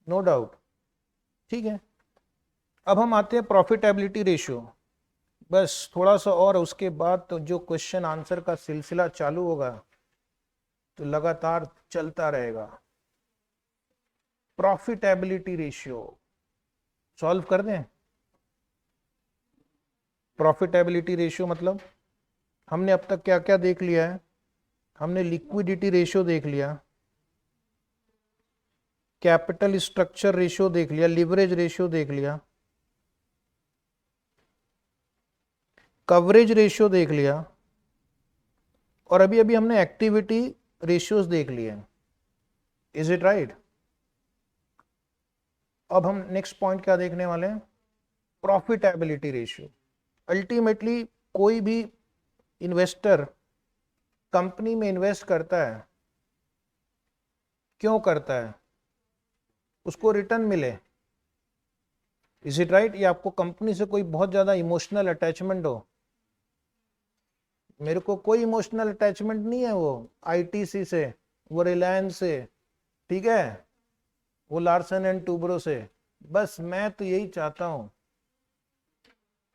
No doubt. ठीक है, अब हम आते हैं प्रॉफिटेबिलिटी रेशियो। बस थोड़ा सा और उसके बाद तो जो क्वेश्चन आंसर का सिलसिला चालू होगा तो लगातार चलता रहेगा। प्रॉफिटेबिलिटी रेशियो सॉल्व कर दें। प्रॉफिटेबिलिटी रेशियो मतलब हमने अब तक क्या क्या देख लिया है? हमने लिक्विडिटी रेशियो देख लिया, कैपिटल स्ट्रक्चर रेशियो देख लिया, लिवरेज रेशियो देख लिया, कवरेज रेशियो देख लिया, और अभी अभी हमने एक्टिविटी रेशियोज देख लिए। Is it right? अब हम नेक्स्ट पॉइंट क्या देखने वाले हैं? Profitability ratio. अल्टीमेटली कोई भी इन्वेस्टर कंपनी में इन्वेस्ट करता है, क्यों करता है? उसको रिटर्न मिले। Is it right? या आपको कंपनी से कोई बहुत ज्यादा इमोशनल अटैचमेंट हो? मेरे को कोई इमोशनल अटैचमेंट नहीं है वो आईटीसी से, वो रिलायंस से, ठीक है, वो लार्सन एंड टूब्रो से। बस मैं तो यही चाहता हूं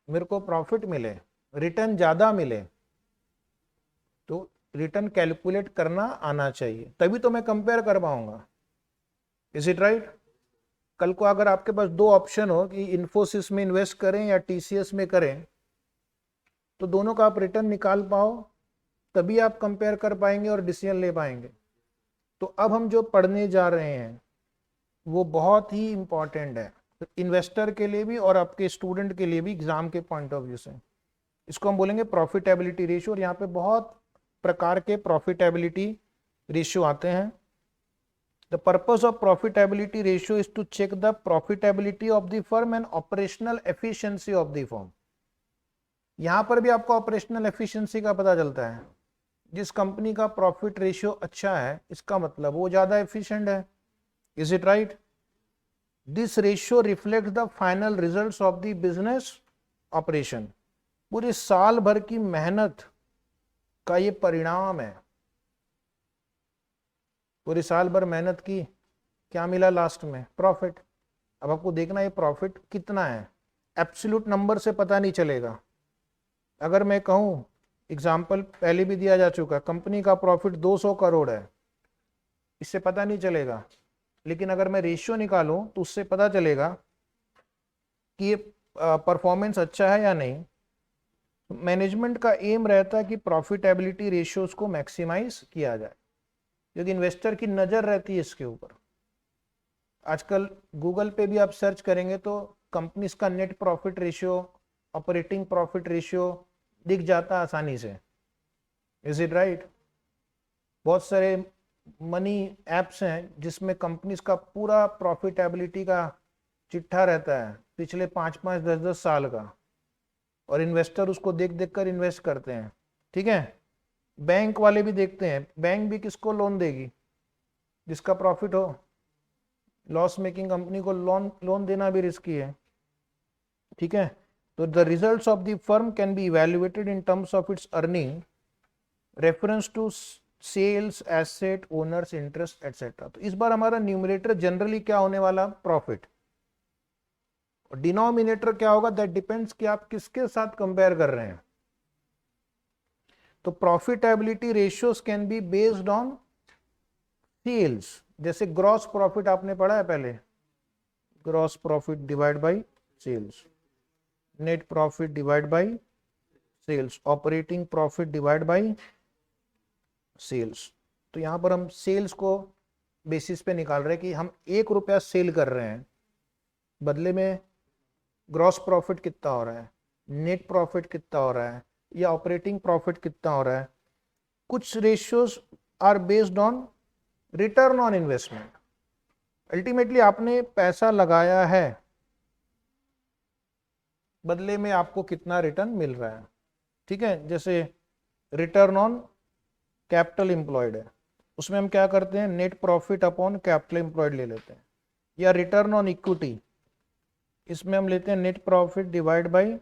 मेरे को प्रॉफिट मिले, रिटर्न ज्यादा मिले। तो रिटर्न कैलकुलेट करना आना चाहिए, तभी तो मैं कंपेयर कर पाऊंगा। Is it right? कल को अगर आपके पास दो ऑप्शन हो कि इन्फोसिस में इन्वेस्ट करें या टीसीएस में करें, तो दोनों का आप रिटर्न निकाल पाओ, तभी आप कंपेयर कर पाएंगे और डिसीजन ले पाएंगे। तो अब हम जो पढ़ने जा रहे हैं वो बहुत ही इंपॉर्टेंट है, इन्वेस्टर के लिए भी और आपके स्टूडेंट के लिए भी, एग्जाम के पॉइंट ऑफ व्यू से। इसको हम बोलेंगे प्रॉफिटेबिलिटी रेशियो, और यहाँ पे बहुत प्रकार के प्रॉफिटेबिलिटी रेशियो आते हैं। The purpose of profitability ratio is to check the profitability of the firm and operational efficiency of the firm. यहां पर भी आपको ऑपरेशनल एफिशिएंसी का पता चलता है। जिस कंपनी का प्रॉफिट रेशियो अच्छा है, इसका मतलब वो ज्यादा एफिशिएंट है। Is it right? This ratio reflect the final results of the business operation. पूरे साल भर की मेहनत का ये परिणाम है। पूरे साल भर मेहनत की, क्या मिला लास्ट में? प्रॉफिट। अब आपको देखना ये प्रॉफिट कितना है। एब्सोल्यूट नंबर से पता नहीं चलेगा। अगर मैं कहूं, एग्जाम्पल पहले भी दिया जा चुका, कंपनी का प्रॉफिट 200 करोड़ है, इससे पता नहीं चलेगा। लेकिन अगर मैं रेशियो निकालूं तो उससे पता चलेगा कि ये परफॉर्मेंस अच्छा है या नहीं। मैनेजमेंट का एम रहता है कि प्रॉफिटेबिलिटी रेशियोज को मैक्सिमाइज किया जाए, क्योंकि इन्वेस्टर की नजर रहती है इसके ऊपर। आजकल गूगल पे भी आप सर्च करेंगे तो कंपनीज का net profit ratio, operating profit ratio दिख जाता आसानी से। Is it right? बहुत सारे मनी एप्स हैं जिसमें कंपनीज का पूरा प्रॉफिटेबिलिटी का चिट्ठा रहता है, पिछले 5-5, 10-10 साल का, और इन्वेस्टर उसको देख देख कर इन्वेस्ट करते हैं। ठीक है, बैंक वाले भी देखते हैं। बैंक भी किसको लोन देगी? जिसका प्रॉफिट हो। लॉस मेकिंग कंपनी को लोन लोन देना भी रिस्की है। ठीक है, तो the results of the firm can be evaluated in terms of its earning, reference to sales, asset, owners interest etcetera. तो इस बार हमारा न्यूमरेटर जनरली क्या होने वाला? प्रॉफिट। और डिनोमिनेटर क्या होगा? दैट डिपेंड्स कि आप किसके साथ कंपेयर कर रहे हैं। तो profitability ratios can be based on sales. जैसे ग्रॉस प्रॉफिट आपने पढ़ा है पहले, gross profit divide by sales, net profit divide by sales, operating profit divide by sales. तो यहां पर हम सेल्स को बेसिस पे निकाल रहे हैं कि हम 1 रुपया सेल कर रहे हैं, बदले में ग्रॉस प्रॉफिट कितना हो रहा है, नेट प्रॉफिट कितना हो रहा है, या ऑपरेटिंग प्रॉफिट कितना हो रहा है। कुछ ratios are based on return on investment. Ultimately आपने पैसा लगाया है, बदले में आपको कितना रिटर्न मिल रहा है। ठीक है, जैसे रिटर्न ऑन कैपिटल एम्प्लॉयड है, उसमें हम क्या करते हैं? Net profit upon capital employed ले लेते हैं। या रिटर्न ऑन इक्विटी, इसमें हम लेते हैं net profit divide by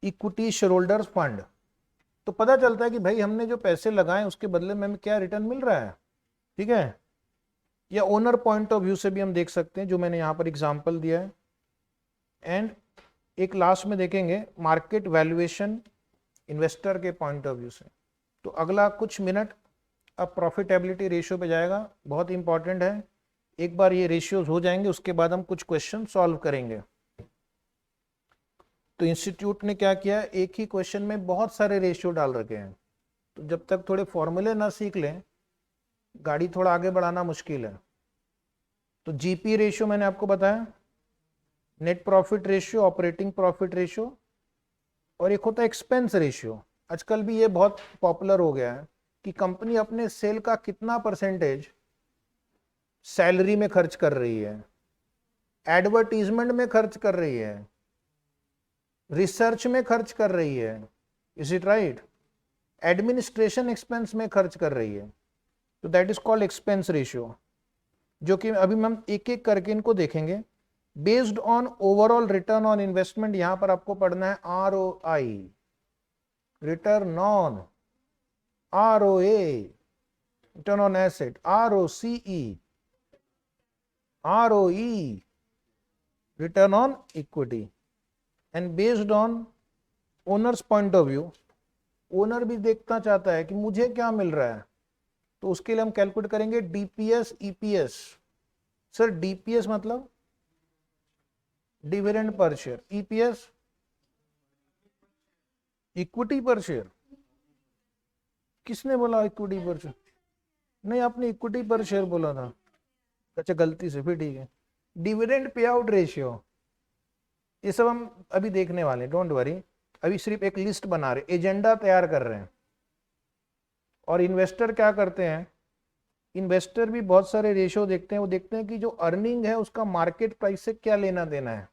equity share holders fund. तो पता चलता है कि भाई हमने जो पैसे लगाए उसके बदले में हमें क्या रिटर्न मिल रहा है। ठीक है, या ओनर पॉइंट ऑफ व्यू से भी हम देख सकते हैं, जो मैंने यहाँ पर एग्जांपल दिया है। एंड एक लास्ट में देखेंगे मार्केट वैल्यूएशन इन्वेस्टर के पॉइंट ऑफ व्यू से। तो अगला कुछ मिनट अब प्रॉफिटेबिलिटी रेशियो पे जाएगा, बहुत इंपॉर्टेंट है। एक बार ये रेशियोज हो जाएंगे उसके बाद हम कुछ क्वेश्चन सॉल्व करेंगे। तो इंस्टीट्यूट ने क्या किया, एक ही क्वेश्चन में बहुत सारे रेशियो डाल रखे हैं, तो जब तक थोड़े फॉर्मूले ना सीख लें गाड़ी थोड़ा आगे बढ़ाना मुश्किल है। तो जीपी रेशियो मैंने आपको बताया, net profit ratio, operating profit ratio, और एक होता है एक्सपेंस रेशियो। आजकल भी ये बहुत पॉपुलर हो गया है कि कंपनी अपने सेल का कितना परसेंटेज सैलरी में खर्च कर रही है, एडवर्टीजमेंट में खर्च कर रही है, रिसर्च में खर्च कर रही है, is it right, administration expense में खर्च कर रही है। तो that is called expense ratio, जो कि अभी हम एक एक करके इनको देखेंगे। Based on overall return on investment, यहां पर आपको पढ़ना है ROI, return on, ROA, return on asset, ROCE, ROE, return on equity. And based on owners point of view, owner भी देखना चाहता है कि मुझे क्या मिल रहा है, तो उसके लिए हम कैलकुलेट करेंगे DPS EPS। सर DPS मतलब dividend per share, EPS equity पर शेयर। किसने बोला इक्विटी पर शेयर? नहीं, आपने इक्विटी पर शेयर बोला था। अच्छा गलती से, फिर ठीक है। डिविडेंड पे आउट रेशियो, ये सब हम अभी देखने वाले हैं, डोंट वरी। अभी सिर्फ एक लिस्ट बना रहे, एजेंडा तैयार कर रहे हैं। और इन्वेस्टर क्या करते हैं, इन्वेस्टर भी बहुत सारे रेशियो देखते हैं। वो देखते हैं कि जो अर्निंग है उसका मार्केट प्राइस से क्या लेना देना है।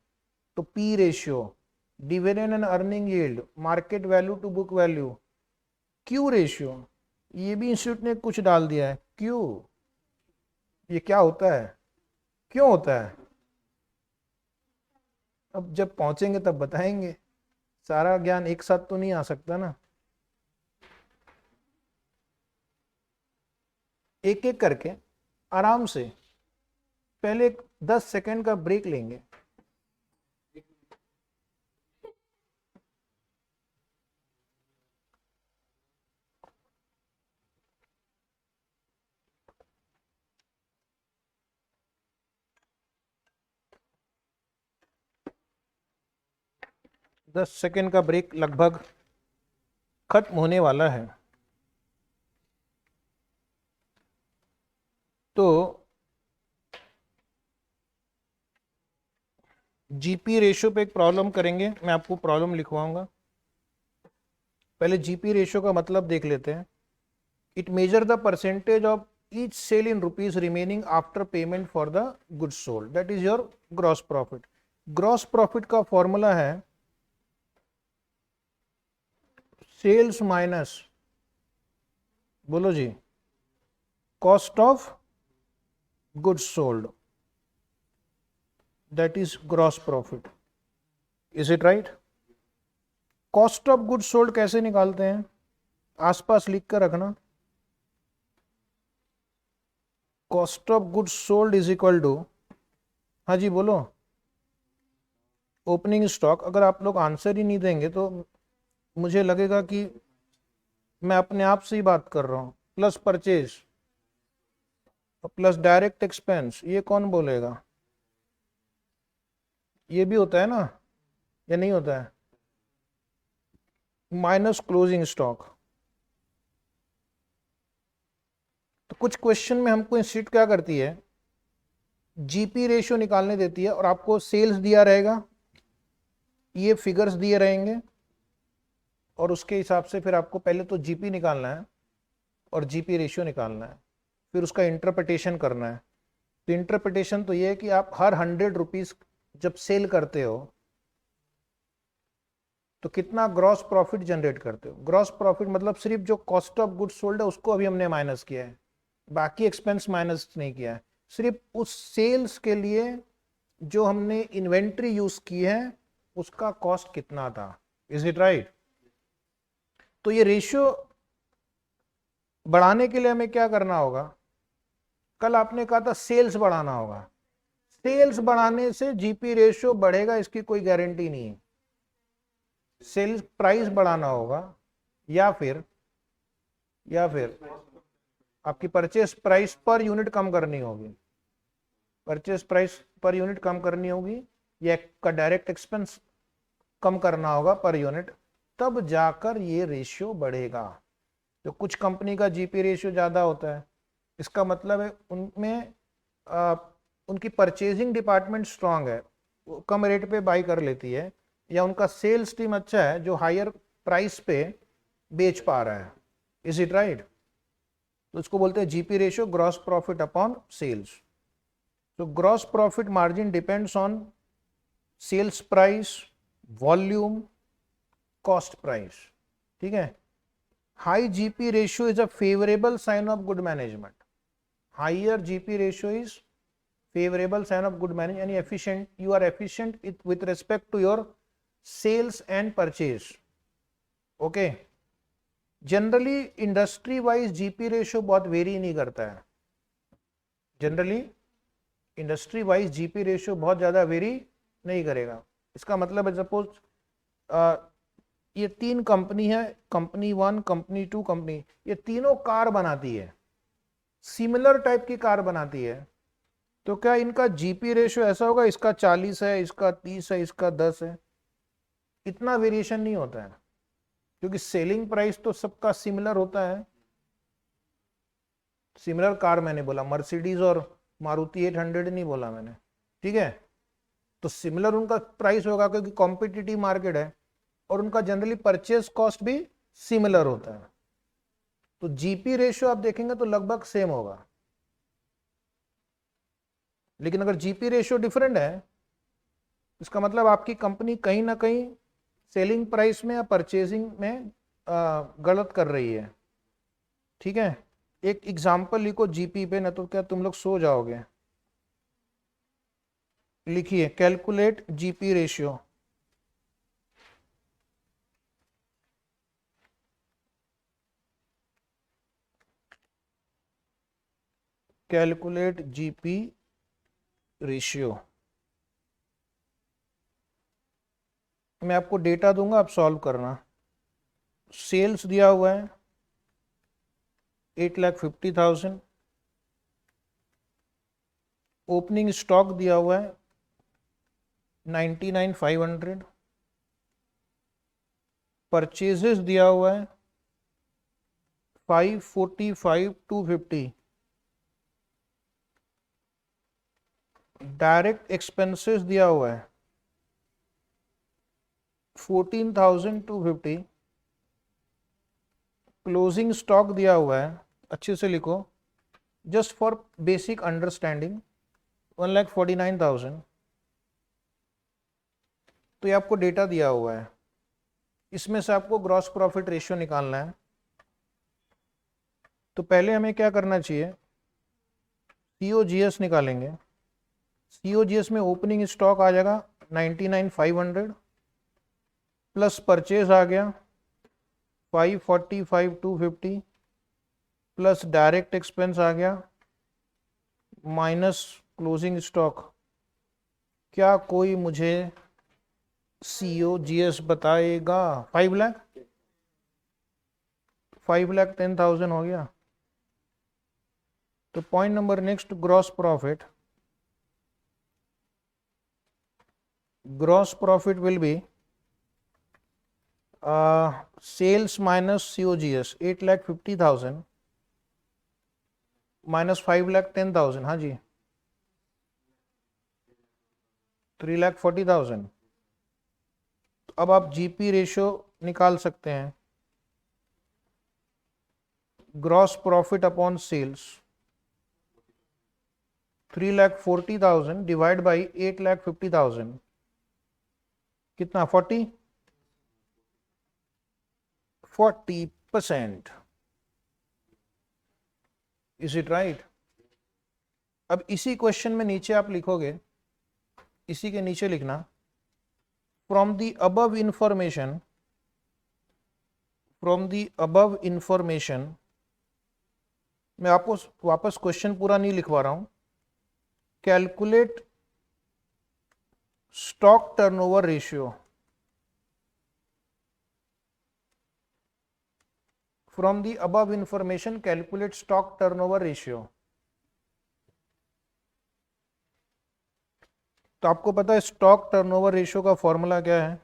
तो P ratio, dividend and earning yield, market value to book value, Q ratio, ये भी इंस्टीट्यूट ने कुछ डाल दिया है। क्यू, ये क्या होता है, क्यों होता है, अब जब पहुंचेंगे तब बताएंगे। सारा ज्ञान एक साथ तो नहीं आ सकता ना, एक एक करके आराम से। पहले 10 सेकंड का ब्रेक लेंगे। दस सेकंड का ब्रेक लगभग खत्म होने वाला है। तो जीपी रेशियो पे एक प्रॉब्लम करेंगे, मैं आपको प्रॉब्लम लिखवाऊंगा। पहले जीपी रेशियो का मतलब देख लेते हैं। It measure the percentage of each sale in rupees remaining after payment for the goods sold, that is your gross profit. Gross profit का फॉर्मूला है सेल्स माइनस, बोलो जी, cost of goods sold, that is gross profit. Is it right? Cost of goods sold कैसे निकालते हैं, आसपास लिख कर रखना। Cost of goods sold is equal to, हाँ जी बोलो, ओपनिंग स्टॉक। अगर आप लोग आंसर ही नहीं देंगे तो मुझे लगेगा कि मैं अपने आप से ही बात कर रहा हूं। Plus purchase plus direct expense, ये कौन बोलेगा? ये भी होता है ना, या नहीं होता है? Minus closing stock. तो कुछ क्वेश्चन में हमको इंस्टीट्यूट क्या करती है, जीपी रेशियो निकालने देती है और आपको सेल्स दिया रहेगा, ये फिगर्स दिए रहेंगे, और उसके हिसाब से फिर आपको पहले तो जीपी निकालना है और जीपी रेशियो निकालना है, फिर उसका इंटरप्रिटेशन करना है। तो इंटरप्रिटेशन तो ये है कि आप हर 100 रुपीज जब सेल करते हो तो कितना ग्रॉस प्रॉफिट जनरेट करते हो। ग्रॉस प्रॉफिट मतलब सिर्फ जो कॉस्ट ऑफ गुड्स सोल्ड है उसको अभी हमने माइनस किया है, बाकी एक्सपेंस माइनस नहीं किया है। सिर्फ उस सेल्स के लिए जो हमने इन्वेंट्री यूज की है उसका कॉस्ट कितना था। Is it right? तो ये रेशियो बढ़ाने के लिए हमें क्या करना होगा, कल आपने कहा था सेल्स बढ़ाना होगा, सेल्स बढ़ाने से जीपी रेशियो बढ़ेगा इसकी कोई गारंटी नहीं है। सेल्स प्राइस बढ़ाना होगा या फिर आपकी परचेस प्राइस पर यूनिट कम करनी होगी, परचेस प्राइस पर यूनिट कम करनी होगी या का डायरेक्ट एक्सपेंस कम करना होगा पर यूनिट, तब जाकर ये रेशियो बढ़ेगा। तो कुछ कंपनी का जीपी रेशियो ज़्यादा होता है, इसका मतलब है उनमें उनकी परचेजिंग डिपार्टमेंट स्ट्रांग है, वो कम रेट पे बाई कर लेती है, या उनका सेल्स टीम अच्छा है जो हायर प्राइस पे बेच पा रहा है। Is it right? तो इसको बोलते हैं GP ratio, gross profit upon sales. तो gross profit margin depends on sales price, volume, cost price. ठीक है। High GP ratio is a favourable sign of good management. Higher GP ratio is favorable sign of good management, यानी efficient, you are efficient with respect to your sales and purchase. okay, generally industry wise GP ratio बहुत very नहीं करता है, generally industry wise GP ratio बहुत ज्यादा very नहीं करेगा। इसका मतलब है सपोज ये 3 कंपनी है, कंपनी 1, कंपनी 2, कंपनी, ये तीनों कार बनाती है, सिमिलर टाइप की कार बनाती है, तो क्या इनका जीपी रेशियो ऐसा होगा इसका 40 है, इसका 30 है, इसका 10 है? इतना वेरिएशन नहीं होता है, क्योंकि सेलिंग प्राइस तो सबका सिमिलर होता है। सिमिलर कार मैंने बोला, मर्सिडीज और मारुति 800 नहीं बोला मैंने, ठीक है। तो सिमिलर उनका प्राइस होगा क्योंकि कॉम्पिटिटिव मार्केट है, और उनका जनरली परचेस कॉस्ट भी सिमिलर होता है, तो जीपी रेशियो आप देखेंगे तो लगभग सेम होगा। लेकिन अगर जीपी रेशियो डिफरेंट है, इसका मतलब आपकी कंपनी कहीं ना कहीं सेलिंग प्राइस में या परचेजिंग में गलत कर रही है। ठीक है। एक एग्जांपल लिखो जीपी पे, ना तो क्या तुम लोग सो जाओगे। लिखिए calculate GP ratio. Calculate GP ratio. मैं आपको डेटा दूंगा, आप सॉल्व करना। सेल्स दिया हुआ है 8,50,000, ओपनिंग स्टॉक दिया हुआ है 99,500, परचेजेस दिया हुआ है 545,250, डायरेक्ट एक्सपेंसेस दिया हुआ है 14,250, क्लोजिंग स्टॉक दिया हुआ है, अच्छे से लिखो जस्ट फॉर बेसिक अंडरस्टैंडिंग, 1,49,000। तो ये आपको डेटा दिया हुआ है, इसमें से आपको ग्रॉस प्रॉफिट रेशियो निकालना है। तो पहले हमें क्या करना चाहिए, सीओजीएस निकालेंगे। सीओजीएस में ओपनिंग स्टॉक आ जाएगा 99,500 प्लस परचेज आ गया 545,250 प्लस डायरेक्ट एक्सपेंस आ गया माइनस क्लोजिंग स्टॉक। क्या कोई मुझे सीओजीएस बताएगा? 5,10,000 हो गया। तो point number next, gross profit. Gross profit will be sales minus COGS, 8,50,000 minus 5,10,000, हाँ जी 3,40,000। तो अब आप जीपी रेशियो निकाल सकते हैं, gross profit upon sales 3,40,000 divide by 8,50,000, कितना? 40%। Is it right? अब इसी क्वेश्चन में नीचे आप लिखोगे, इसी के नीचे लिखना, फ्रॉम द अबव इंफॉर्मेशन मैं आपको वापस क्वेश्चन पूरा नहीं लिखवा रहा हूं। Calculate stock turnover ratio from the above information, calculate stock turnover ratio. तो आपको पता है स्टॉक टर्नओवर रेशियो का फॉर्मूला क्या है?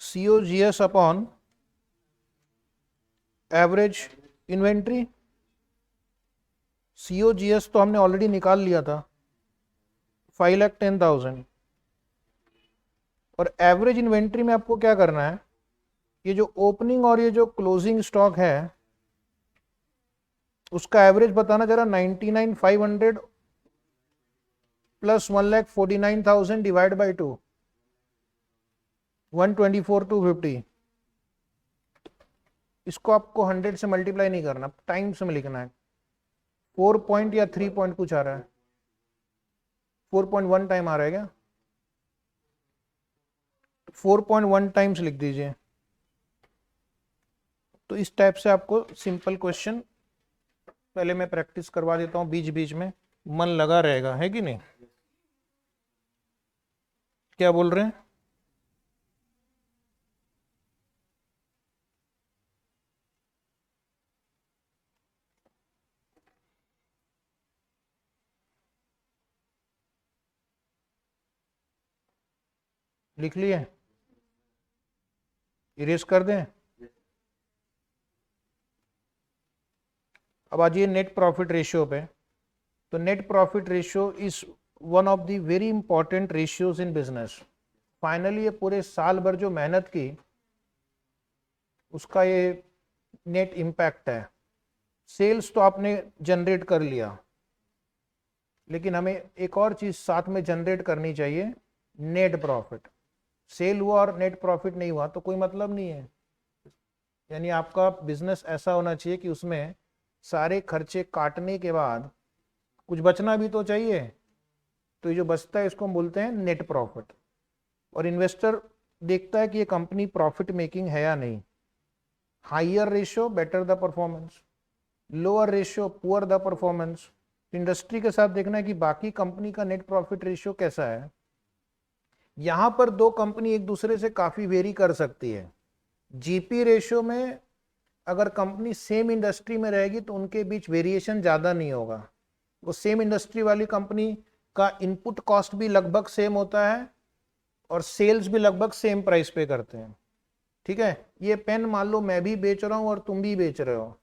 COGS upon average inventory. COGS तो हमने ऑलरेडी निकाल लिया था, 5,10,000। और एवरेज इन्वेंट्री में आपको क्या करना है, ये जो ओपनिंग और ये जो क्लोजिंग स्टॉक है उसका एवरेज बताना जरा। 99,500 प्लस 1,49,000 डिवाइड बाई 2, 124,250। इसको आपको 100 से मल्टीप्लाई नहीं करना, टाइम्स में लिखना है। 4 पॉइंट या 3 पॉइंट कुछ आ रहा है, 4.1 टाइम आ रहा है क्या? 4.1 टाइम्स लिख दीजिए। तो इस टाइप से आपको सिंपल क्वेश्चन पहले मैं प्रैक्टिस करवा देता हूं, बीच बीच में मन लगा रहेगा, है कि नहीं? क्या बोल रहे हैं? लिख लिए? इरेज कर दें? अब आइए नेट प्रॉफिट रेशियो पे। तो net profit ratio is one of the very important ratios in business. Finally ये पूरे साल भर जो मेहनत की उसका ये नेट इम्पैक्ट है। सेल्स तो आपने जनरेट कर लिया, लेकिन हमें एक और चीज साथ में जनरेट करनी चाहिए, नेट प्रॉफिट। सेल हुआ और नेट प्रॉफिट नहीं हुआ तो कोई मतलब नहीं है। यानी आपका बिजनेस ऐसा होना चाहिए कि उसमें सारे खर्चे काटने के बाद कुछ बचना भी तो चाहिए। तो ये जो बचता है इसको हम बोलते हैं नेट प्रॉफिट। और इन्वेस्टर देखता है कि ये कंपनी प्रॉफिट मेकिंग है या नहीं। Higher ratio better the performance, lower ratio poor the performance. Industry के साथ देखना है कि बाकी कंपनी का नेट प्रॉफिट रेशियो कैसा है। यहां पर दो कंपनी एक दूसरे से काफी वेरी कर सकती है। जीपी रेशियो में अगर कंपनी सेम इंडस्ट्री में रहेगी तो उनके बीच वेरिएशन ज्यादा नहीं होगा। वो सेम इंडस्ट्री वाली कंपनी का इनपुट कॉस्ट भी लगभग सेम होता है और सेल्स भी लगभग सेम प्राइस पे करते हैं। ठीक है, ये पेन मान लो मैं भी बेच रहा हूं और तुम भी बेच रहे हो,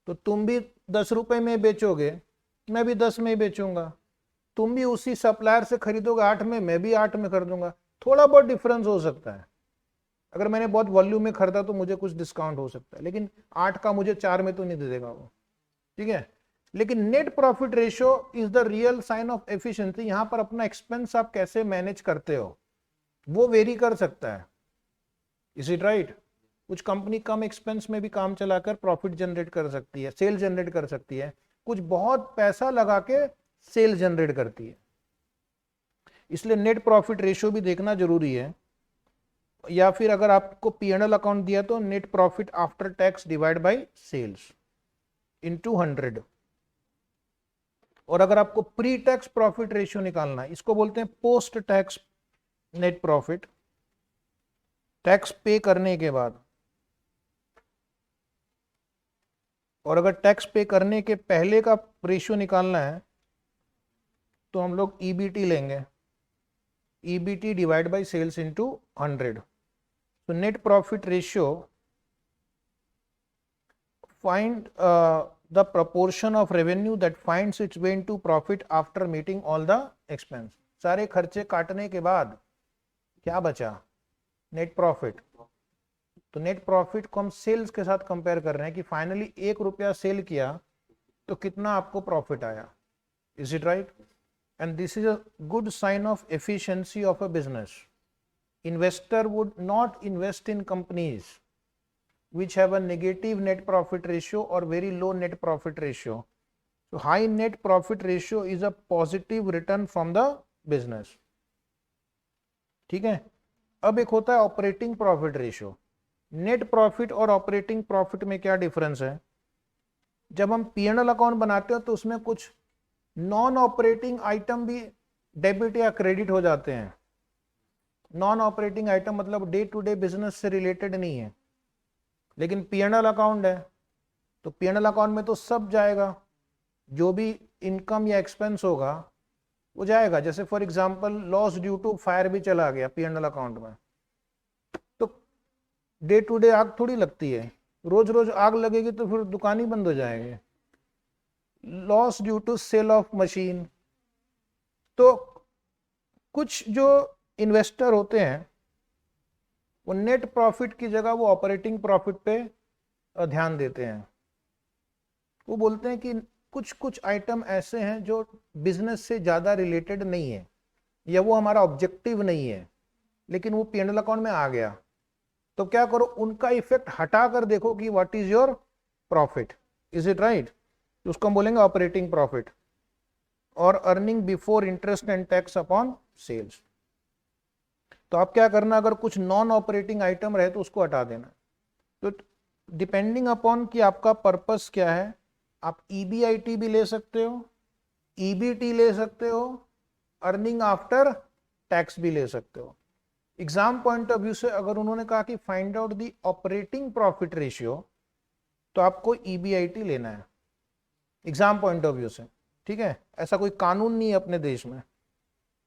तो तुम भी 10 रुपए में बेचोगे, मैं भी 10 में ही बेचूंगा। तुम भी उसी सप्लायर से खरीदोगे 8 में, मैं भी 8 में खरीदूंगा। थोड़ा बहुत डिफरेंस हो सकता है। अगर मैंने बहुत वॉल्यूम में खरीदा तो मुझे कुछ डिस्काउंट हो सकता है, लेकिन 8 का मुझे 4 में तो नहीं दे देगा वो। ठीक है, लेकिन net profit ratio is the real sign of efficiency. यहां पर अपना एक्सपेंस आप कैसे मैनेज करते हो वो वेरी कर सकता है। Is it right? कुछ कंपनी कम एक्सपेंस में भी काम चलाकर प्रॉफिट जनरेट कर सकती है, सेल जनरेट कर सकती है। कुछ बहुत पैसा लगा के सेल जनरेट करती है। इसलिए नेट प्रॉफिट रेशियो भी देखना जरूरी है। या फिर अगर आपको P&L अकाउंट दिया तो net profit after tax divide by sales into 100। और अगर आपको प्री टैक्स प्रॉफिट रेशियो निकालना है, इसको बोलते हैं post tax net profit, tax पे करने के बाद। और अगर टैक्स पे करने के पहले का रेशियो निकालना है तो हम लोग ईबीटी लेंगे, EBT divide by sales into 100। तो net profit ratio find the proportion of revenue that finds its way into profit after meeting all the expense। सारे खर्चे काटने के बाद क्या बचा? Net profit. तो नेट प्रॉफिट को हम सेल्स के साथ कंपेयर कर रहे हैं कि फाइनली 1 रुपया सेल किया तो कितना आपको प्रॉफिट आया। Is it right? And this is a good sign of efficiency of a business. Investor would not invest in companies which have a negative net profit ratio or very low net profit ratio. So high net profit ratio is a positive return from the business। ठीक है, अब एक होता है operating profit ratio. Net profit और operating profit में क्या difference है? जब हम P&L अकाउंट बनाते हो तो उसमें कुछ नॉन ऑपरेटिंग आइटम भी डेबिट या क्रेडिट हो जाते हैं। नॉन ऑपरेटिंग आइटम मतलब डे टू डे बिजनेस से रिलेटेड नहीं है, लेकिन P&L अकाउंट है तो P&L अकाउंट में तो सब जाएगा, जो भी इनकम या एक्सपेंस होगा वो जाएगा। जैसे for example loss due to fire भी चला गया P&L अकाउंट में, तो डे टू डे आग थोड़ी लगती है, रोज रोज आग लगेगी तो फिर दुकान ही बंद हो जाएगी। Loss due to sale of machine, तो कुछ जो इन्वेस्टर होते हैं वो नेट प्रॉफिट की जगह वो ऑपरेटिंग प्रॉफिट पे ध्यान देते हैं। वो बोलते हैं कि कुछ कुछ आइटम ऐसे हैं जो बिजनेस से ज्यादा रिलेटेड नहीं है या वो हमारा ऑब्जेक्टिव नहीं है, लेकिन वो P&L अकाउंट में आ गया, तो क्या करो, उनका इफेक्ट हटा कर देखो कि what is your profit, is it right? उसको हम बोलेंगे ऑपरेटिंग प्रॉफिट। और earning before interest and tax upon sales. तो आप क्या करना, अगर कुछ नॉन ऑपरेटिंग आइटम रहे तो उसको हटा देना। तो डिपेंडिंग अपॉन कि आपका पर्पस क्या है, आप EBIT भी ले सकते हो, EBT ले सकते हो, अर्निंग आफ्टर टैक्स भी ले सकते हो। एग्जाम पॉइंट ऑफ व्यू से अगर उन्होंने कहा कि find out the operating profit ratio, तो आपको EBIT लेना है एग्जाम पॉइंट ऑफ व्यू से, ठीक है? ऐसा कोई कानून नहीं है अपने देश में,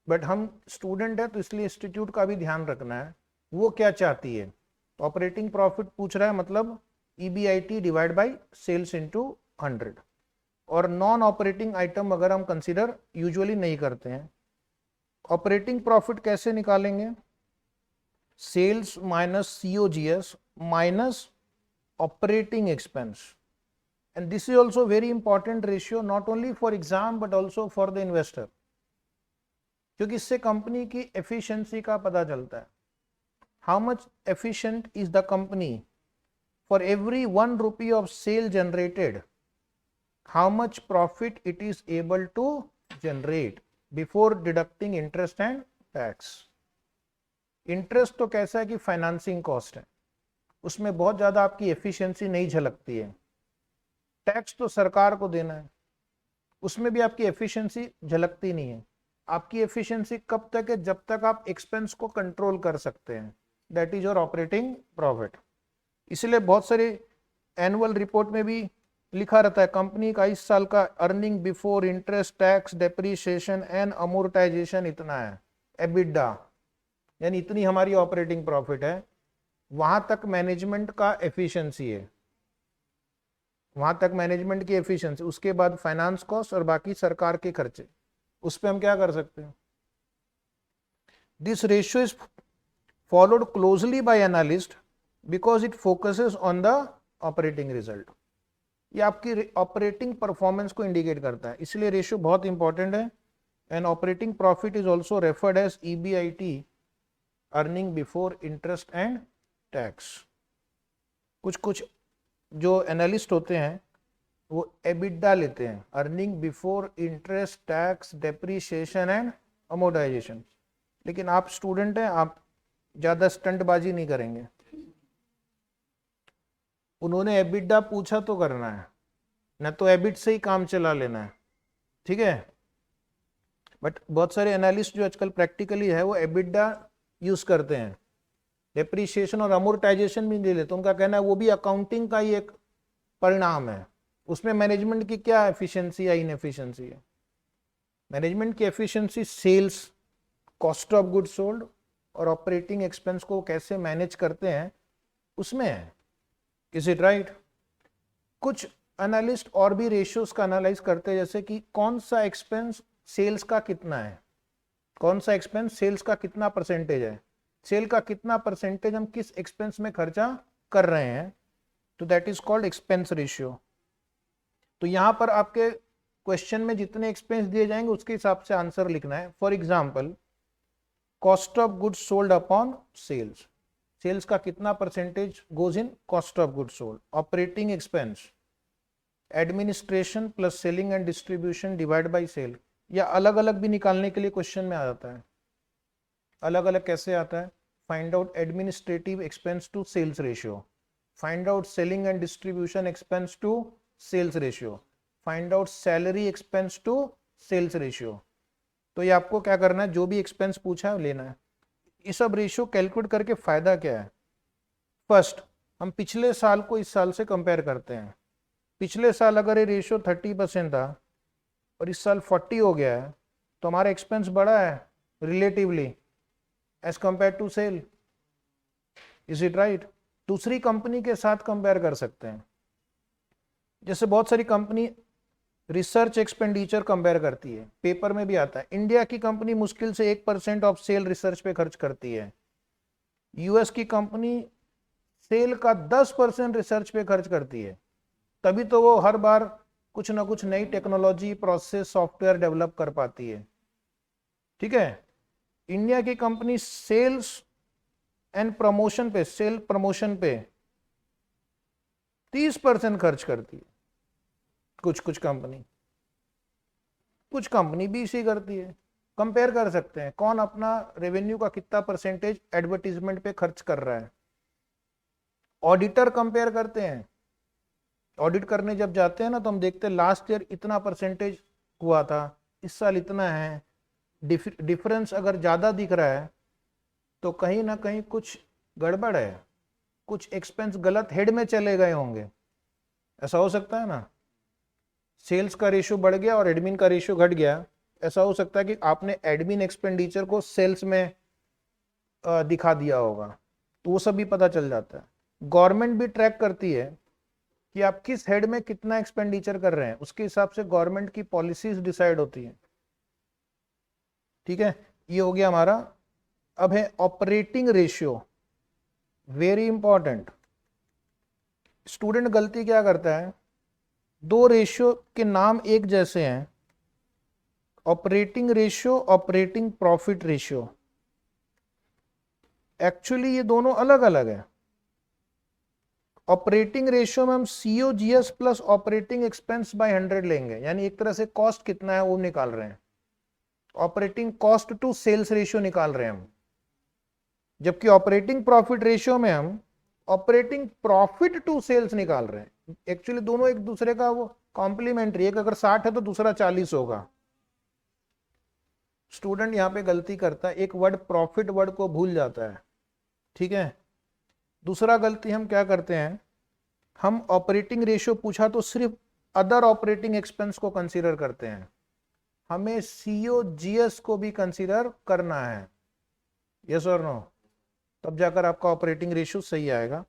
बट हम स्टूडेंट है तो इसलिए इंस्टीट्यूट का भी ध्यान रखना है वो क्या चाहती है। ऑपरेटिंग प्रॉफिट पूछ रहा है मतलब EBIT divide by sales into 100। और नॉन ऑपरेटिंग आइटम अगर हम कंसीडर यूजुअली नहीं करते हैं। ऑपरेटिंग प्रॉफिट कैसे निकालेंगे? Sales minus COGS minus operating expense. And this is also very important ratio not only for exam but also for the investor, क्योंकि इससे कंपनी की एफिशिएंसी का पता चलता है। How much efficient is the company for every 1 rupee of sale generated, how much profit it is able to generate before deducting interest and tax. Interest तो कैसा है कि फाइनेंसिंग कॉस्ट है, उसमें बहुत ज्यादा आपकी एफिशिएंसी नहीं झलकती है। टैक्स तो सरकार को देना है, उसमें भी आपकी एफिशिएंसी झलकती नहीं है। आपकी एफिशिएंसी कब तक है? जब तक आप एक्सपेंस को कंट्रोल कर सकते हैं, that is your operating profit. इसलिए बहुत सारे एनुअल रिपोर्ट में भी लिखा रहता है कंपनी का इस साल का earning before interest tax depreciation and amortisation इतना है, एबिडा यानी इतनी हमारी ऑपरेटिंग प्रॉफिट है। वहां तक मैनेजमेंट का एफिशिएंसी है, वहां तक मैनेजमेंट की एफिशिएंसी, उसके बाद फाइनेंस कॉस्ट और बाकी सरकार के खर्चे, उस पर हम क्या कर सकते हैं। This ratio is followed closely by analyst because it focuses on the operating result. ये आपकी ऑपरेटिंग परफॉर्मेंस को इंडिकेट करता है, इसलिए रेशियो बहुत इंपॉर्टेंट है। And operating profit is also referred as EBIT, earning before interest and tax. कुछ कुछ जो एनालिस्ट होते हैं वो एबिडा लेते हैं, earning before interest tax depreciation and amortisation. लेकिन आप स्टूडेंट हैं, आप ज्यादा स्टंटबाजी नहीं करेंगे। उन्होंने एबिडा पूछा तो करना है, न तो एबिट से ही काम चला लेना है, ठीक है? बट बहुत सारे एनालिस्ट जो आजकल प्रैक्टिकली है वो एबिडा यूज करते हैं, डेप्रीशिएशन और अमोर्टाइजेशन भी नहीं लेते। उनका कहना है वो भी अकाउंटिंग का ही एक परिणाम है, उसमें मैनेजमेंट की क्या एफिशिएंसी या इनएफिशिएंसी है। मैनेजमेंट की efficiency sales, cost of goods sold और ऑपरेटिंग एक्सपेंस को कैसे मैनेज करते हैं उसमें है। Is it right? कुछ एनालिस्ट और भी रेशियोज का एनालाइज करते हैं, जैसे कि कौन सा एक्सपेंस सेल्स का कितना है, कौन सा एक्सपेंस सेल्स का कितना परसेंटेज है, सेल का कितना परसेंटेज हम किस एक्सपेंस में खर्चा कर रहे हैं, तो that is called expense ratio. तो यहां पर आपके क्वेश्चन में जितने एक्सपेंस दिए जाएंगे उसके हिसाब से आंसर लिखना है। For example cost of goods sold upon sales, sales का कितना percentage goes in cost of goods sold. Operating expense administration plus selling and distribution divide by sale, या अलग अलग भी निकालने के लिए क्वेश्चन में आ जाता है। अलग अलग कैसे आता है? find out administrative expense to sales ratio, find out selling and distribution expense to sales ratio, find out salary expense to sales ratio। तो ये आपको क्या करना है, जो भी एक्सपेंस पूछा है लेना है। ये सब रेशियो कैलकुलेट करके फायदा क्या है, फर्स्ट हम पिछले साल को इस साल से कंपेयर करते हैं। पिछले साल अगर ये रेशियो 30% था और इस साल 40 हो गया है तो हमारा एक्सपेंस बढ़ा है relatively as compare to sale, is it right. दूसरी कंपनी के साथ कंपेयर कर सकते हैं, जैसे बहुत सारी कंपनी रिसर्च एक्सपेंडिचर कंपेयर करती है, पेपर में भी आता है। इंडिया की कंपनी मुश्किल से 1% ऑफ सेल रिसर्च पे खर्च करती है, यूएस की कंपनी सेल का 10% रिसर्च पे खर्च करती है, तभी तो वो हर बार कुछ ना कुछ नई टेक्नोलॉजी, प्रोसेस, सॉफ्टवेयर डेवलप कर पाती है। ठीक है, इंडिया की कंपनी सेल्स एंड प्रमोशन पे, सेल प्रमोशन पे 30% खर्च करती है, कुछ कंपनी भी इसी करती है। कंपेयर कर सकते हैं कौन अपना रेवेन्यू का कितना परसेंटेज एडवर्टीजमेंट पे खर्च कर रहा है। ऑडिटर कंपेयर करते हैं, ऑडिट करने जब जाते हैं ना तो हम देखते हैं लास्ट ईयर इतना परसेंटेज हुआ था, इस साल इतना है। डिफरेंस अगर ज़्यादा दिख रहा है तो कहीं ना कहीं कुछ गड़बड़ है, कुछ एक्सपेंस गलत हेड में चले गए होंगे, ऐसा हो सकता है ना। सेल्स का रेशियो बढ़ गया और एडमिन का रेशियो घट गया, ऐसा हो सकता है कि आपने एडमिन एक्सपेंडिचर को सेल्स में दिखा दिया होगा, तो वो सब भी पता चल जाता है। गवर्नमेंट भी ट्रैक करती है कि आप किस हेड में कितना एक्सपेंडिचर कर रहे हैं, उसके हिसाब से गवर्नमेंट की पॉलिसीज डिसाइड होती है। ठीक है, ये हो गया हमारा। अब है operating ratio, very important. Student गलती क्या करता है, दो रेशियो के नाम एक जैसे हैं, operating ratio, operating profit ratio, actually ये दोनों अलग अलग है। ऑपरेटिंग रेशियो में हम COGS plus operating expense by 100 लेंगे, यानी एक तरह से कॉस्ट कितना है वो निकाल रहे हैं। Operating cost to sales ratio निकाल रहे हैं हम, जबकि ऑपरेटिंग प्रॉफिट रेशियो में हम ऑपरेटिंग प्रॉफिट टू सेल्स निकाल रहे हैं। एक्चुअली दोनों एक दूसरे का वो कॉम्प्लीमेंट्री, एक अगर 60 है तो दूसरा 40 होगा। स्टूडेंट यहां पे गलती करता है, एक वर्ड प्रॉफिट वर्ड को भूल जाता है। ठीक है, दूसरा गलती हम क्या करते हैं, हम ऑपरेटिंग रेशियो पूछा तो सिर्फ अदर ऑपरेटिंग एक्सपेंस को कंसीडर करते हैं, हमें COGS को भी कंसीडर करना है, यस और नो, तब जाकर आपका ऑपरेटिंग रेशियो सही आएगा।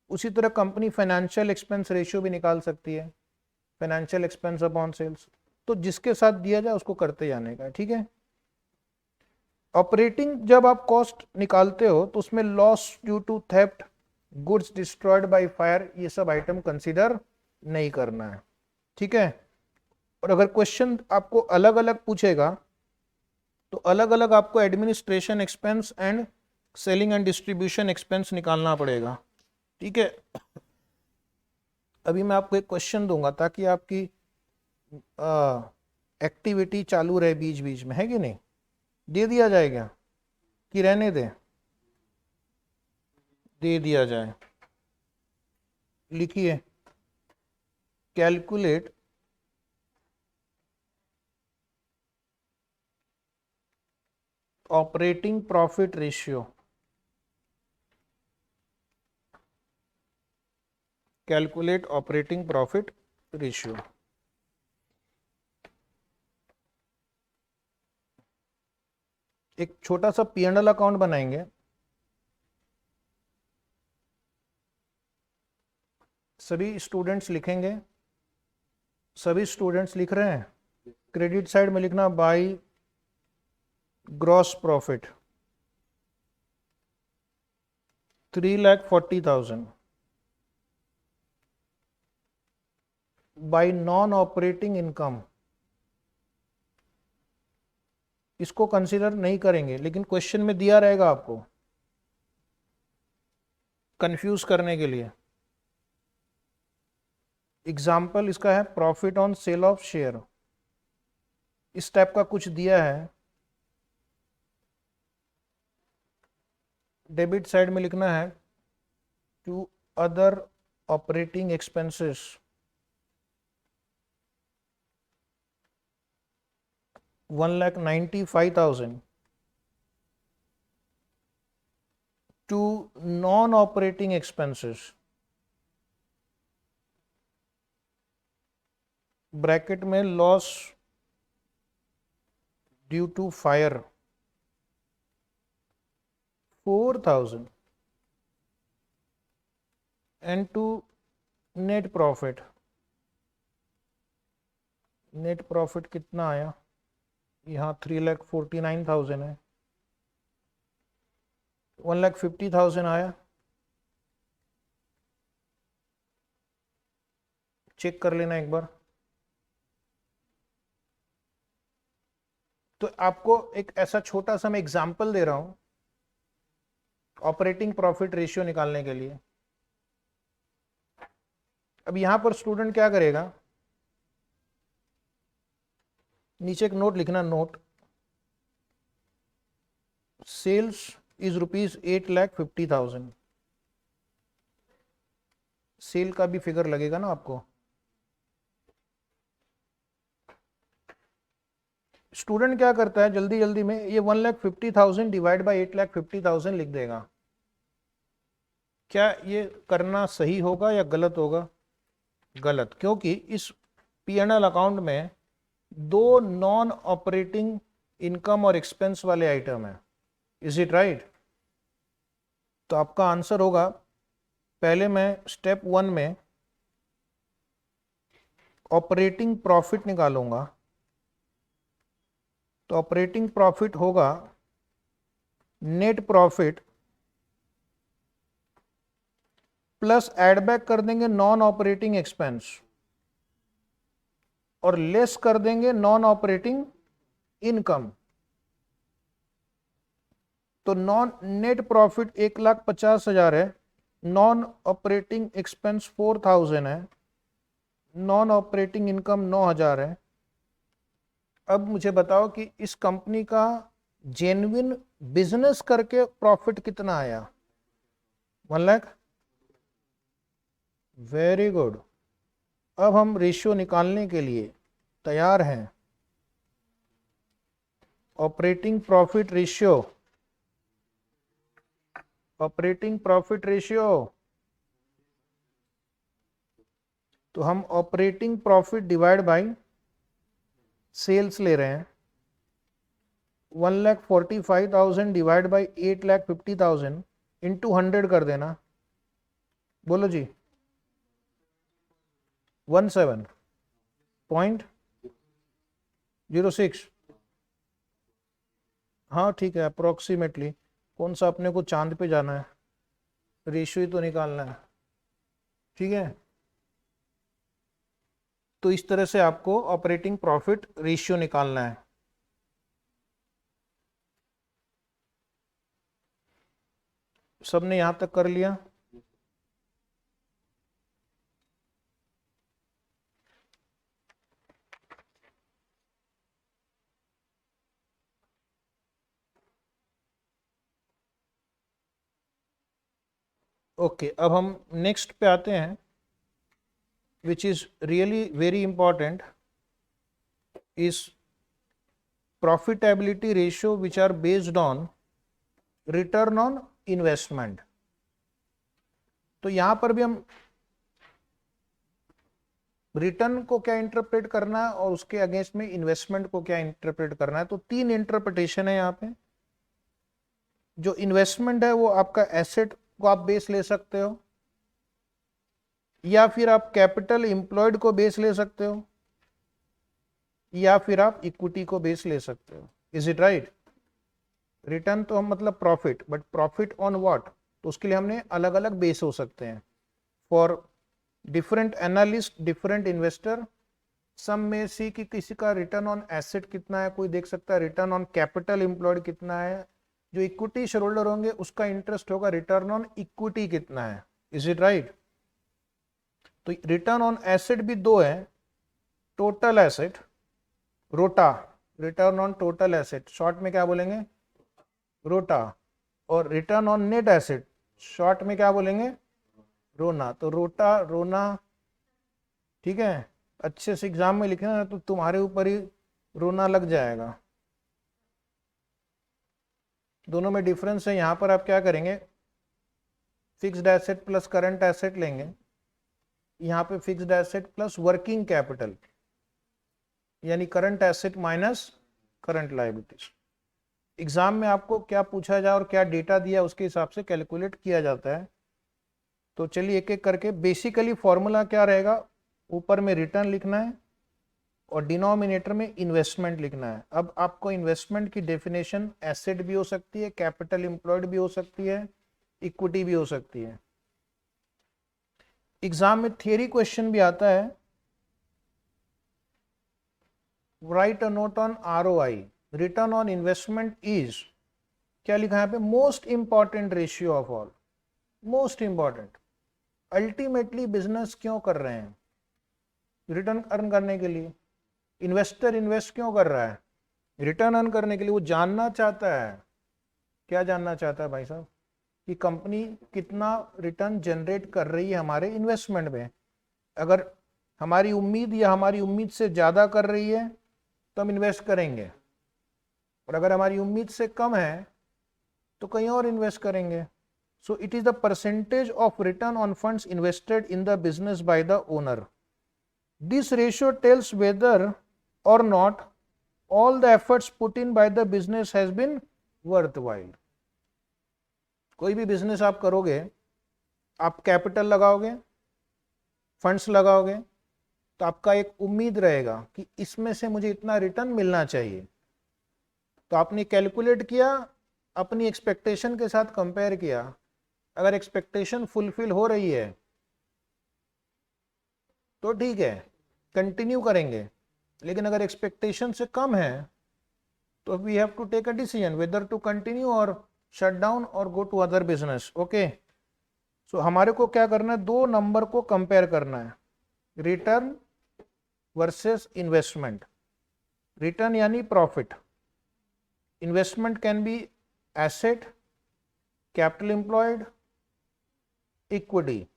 उसी तरह कंपनी फाइनेंशियल एक्सपेंस रेशियो भी निकाल सकती है, फाइनेंशियल एक्सपेंस अपॉन सेल्स, तो जिसके साथ दिया जाए उसको करते जाने का। ठीक है, ऑपरेटिंग जब आप कॉस्ट निकालते हो तो उसमें loss due to theft, goods destroyed by fire, ये सब आइटम कंसीडर नहीं करना है। ठीक है, और अगर क्वेश्चन आपको अलग अलग पूछेगा तो अलग अलग आपको administration expense and selling and distribution expense निकालना पड़ेगा। ठीक है, अभी मैं आपको एक क्वेश्चन दूंगा ताकि आपकी एक्टिविटी चालू रहे बीच बीच में, है कि नहीं। दे दिया जाएगा कि रहने दें, दे दिया जाए। लिखिए, calculate operating profit ratio, calculate operating profit ratio. एक छोटा सा P&L अकाउंट बनाएंगे, सभी स्टूडेंट्स लिखेंगे, सभी स्टूडेंट्स लिख रहे हैं। क्रेडिट साइड में लिखना by gross profit 3,40,000, bye non operating income, इसको कंसीडर नहीं करेंगे लेकिन क्वेश्चन में दिया रहेगा आपको कंफ्यूज करने के लिए। एग्जाम्पल इसका है profit on sale of share, इस टाइप का कुछ दिया है डेबिट साइड में लिखना है to other operating expenses, $1,95,000 to non-operating expenses, bracket में loss due to fire 4,000 and to net profit, net profit कितना आया, यहाँ 3,49,000 है, 1,50,000 आया, चेक कर लेना एक बार। तो आपको एक ऐसा छोटा सा मैं एग्जांपल दे रहा हूं ऑपरेटिंग प्रॉफिट रेशियो निकालने के लिए। अब यहां पर स्टूडेंट क्या करेगा, नीचे एक नोट लिखना, नोट सेल्स इज ₹8,50,000, सेल का भी फिगर लगेगा ना आपको। स्टूडेंट क्या करता है जल्दी जल्दी में, ये 1,50,000 डिवाइड बाय 8,50,000 लिख देगा। क्या ये करना सही होगा या गलत होगा? गलत, क्योंकि इस P&L अकाउंट में दो नॉन ऑपरेटिंग इनकम और एक्सपेंस वाले आइटम है। Is it right? तो आपका आंसर होगा, पहले मैं स्टेप 1 में ऑपरेटिंग प्रॉफिट निकालूंगा। तो ऑपरेटिंग प्रॉफिट होगा net profit plus add back कर देंगे नॉन ऑपरेटिंग एक्सपेंस और लेस कर देंगे नॉन ऑपरेटिंग इनकम। तो नॉन नेट प्रॉफिट 1,50,000 है, नॉन ऑपरेटिंग एक्सपेंस 4,000 है, नॉन ऑपरेटिंग इनकम 9,000 है। अब मुझे बताओ कि इस कंपनी का जेन्युइन बिजनेस करके प्रॉफिट कितना आया? 1 लाख। Very good. अब हम रेशियो निकालने के लिए तैयार हैं। Operating profit ratio, operating profit ratio. तो हम operating profit divide by sales ले रहे हैं। 1,45,000 डिवाइड बाई 8,50,000 इंटू 100 कर देना। बोलो जी। 17.06। हाँ ठीक है, अप्रोक्सीमेटली। कौन सा अपने को चांद पे जाना है, रेशियो ही तो निकालना है। ठीक है, तो इस तरह से आपको ऑपरेटिंग प्रॉफिट रेशियो निकालना है। सबने यहां तक कर लिया? ओके, अब हम नेक्स्ट पे आते हैं, which is really very important, is profitability ratio which are based on return on investment। तो यहां पर भी हम रिटर्न को क्या इंटरप्रेट करना है और उसके अगेंस्ट में इन्वेस्टमेंट को क्या इंटरप्रेट करना है। तो 3 इंटरप्रिटेशन है यहाँ पे। जो इन्वेस्टमेंट है वो आपका एसेट को आप बेस ले सकते हो, या फिर आप कैपिटल एम्प्लॉयड को बेस ले सकते हो, या फिर आप इक्विटी को बेस ले सकते हो। Is it right? रिटर्न तो हम मतलब profit, but profit on what, तो उसके लिए हमने अलग अलग बेस हो सकते हैं। For different analyst, different investor, सम में सी कि किसी का रिटर्न ऑन एसेट कितना है, कोई देख सकता है रिटर्न ऑन कैपिटल एम्प्लॉयड कितना है। जो इक्विटी शेयर होल्डर होंगे उसका इंटरेस्ट होगा रिटर्न ऑन इक्विटी कितना है। Is it right? तो रिटर्न ऑन एसेट भी 2 है, टोटल एसेट, रोटा, return on total asset, short में क्या बोलेंगे, रोटा, और return on net asset short में क्या बोलेंगे, रोना। तो रोटा रोना, ठीक है, अच्छे से एग्जाम में लिखना है तो तुम्हारे ऊपर ही रोना लग जाएगा। दोनों में डिफरेंस है। यहां पर आप क्या करेंगे, fixed asset plus current asset लेंगे, यहाँ पे fixed asset plus working capital, यानी current asset minus current liabilities. Exam में आपको क्या पूछा जाए और क्या डेटा दिया उसके हिसाब से कैलकुलेट किया जाता है। तो चलिए एक एक करके। बेसिकली फॉर्मूला क्या रहेगा, ऊपर में रिटर्न लिखना है और डिनोमिनेटर में इन्वेस्टमेंट लिखना है। अब आपको इन्वेस्टमेंट की डेफिनेशन एसेट भी हो सकती है, कैपिटल एम्प्लॉयड भी हो सकती है, इक्विटी भी हो सकती है। एग्जाम में थियरी क्वेश्चन भी आता है, right a note on ROI, return on investment is, क्या लिखा है यहाँ पे, most important ratio of all. Most important, ultimately business क्यों कर रहे हैं, रिटर्न अर्न करने के लिए। इन्वेस्टर इन्वेस्ट क्यों कर रहा है, रिटर्न अर्न करने के लिए। वो जानना चाहता है, क्या जानना चाहता है भाई साहब, कि कंपनी कितना रिटर्न जनरेट कर रही है हमारे इन्वेस्टमेंट में। अगर हमारी उम्मीद या हमारी उम्मीद से ज़्यादा कर रही है तो हम इन्वेस्ट करेंगे, और अगर हमारी उम्मीद से कम है तो कहीं और इन्वेस्ट करेंगे। So it is the percentage of return on funds invested in the business by the owner. This ratio tells whether or not all the efforts put in by the business has been worthwhile। कोई भी business आप करोगे, आप capital लगाओगे, funds लगाओगे, तो आपका एक उम्मीद रहेगा कि इसमें से मुझे इतना रिटर्न मिलना चाहिए। तो आपने कैलकुलेट किया, अपनी एक्सपेक्टेशन के साथ कंपेयर किया, अगर एक्सपेक्टेशन फुलफिल हो रही है तो ठीक है, कंटिन्यू करेंगे। लेकिन अगर एक्सपेक्टेशन से कम है तो we have to take a decision whether to continue और शट डाउन और go to other business. Okay, so हमारे को क्या करना है, दो नंबर को कंपेयर करना है, रिटर्न वर्सेस इन्वेस्टमेंट। रिटर्न यानी profit, investment can B asset, capital employed, equity.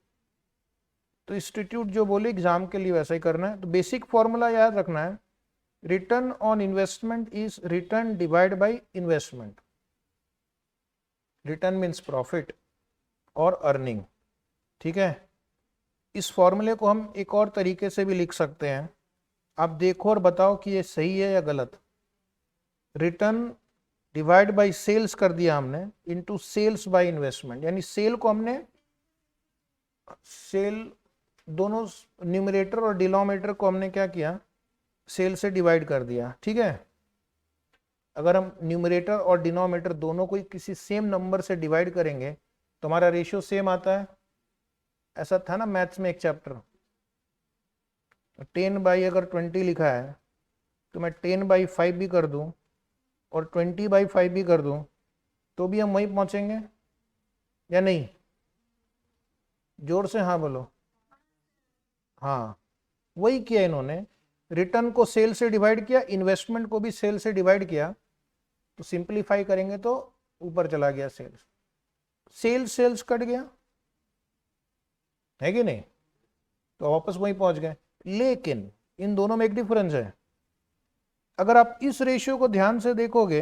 तो इंस्टीट्यूट जो बोले एग्जाम के लिए वैसा ही करना है। तो बेसिक फॉर्मूला याद रखना है, return on investment is return divide by investment. Return means profit और अर्निंग, ठीक है। इस फॉर्मूले को हम एक और तरीके से भी लिख सकते हैं, आप देखो और बताओ कि ये सही है या गलत। रिटर्न डिवाइड बाय सेल्स कर दिया हमने, इनटू सेल्स बाय इन्वेस्टमेंट, यानी सेल को हमने, सेल दोनों न्यूमरेटर और डिनोमिनेटर को हमने क्या किया, सेल से डिवाइड कर दिया, ठीक है। अगर हम न्यूमरेटर और डिनोमिनेटर दोनों को किसी सेम नंबर से डिवाइड करेंगे तो हमारा रेशियो सेम आता है। ऐसा था ना मैथ्स में एक चैप्टर, 10/20 लिखा है तो मैं 10/5 भी कर दूं और 20/5 भी कर दूं तो भी हम वहीं पहुंचेंगे या नहीं, जोर से हाँ बोलो। हाँ, वही किया इन्होंने, रिटर्न को सेल से डिवाइड किया, इन्वेस्टमेंट को भी सेल से डिवाइड किया, तो सिंपलीफाई करेंगे तो ऊपर चला गया सेल्स, सेल्स सेल्स कट गया, है कि नहीं, तो वापस वहीं पहुंच गए। लेकिन इन दोनों में एक डिफरेंस है, अगर आप इस रेशियो को ध्यान से देखोगे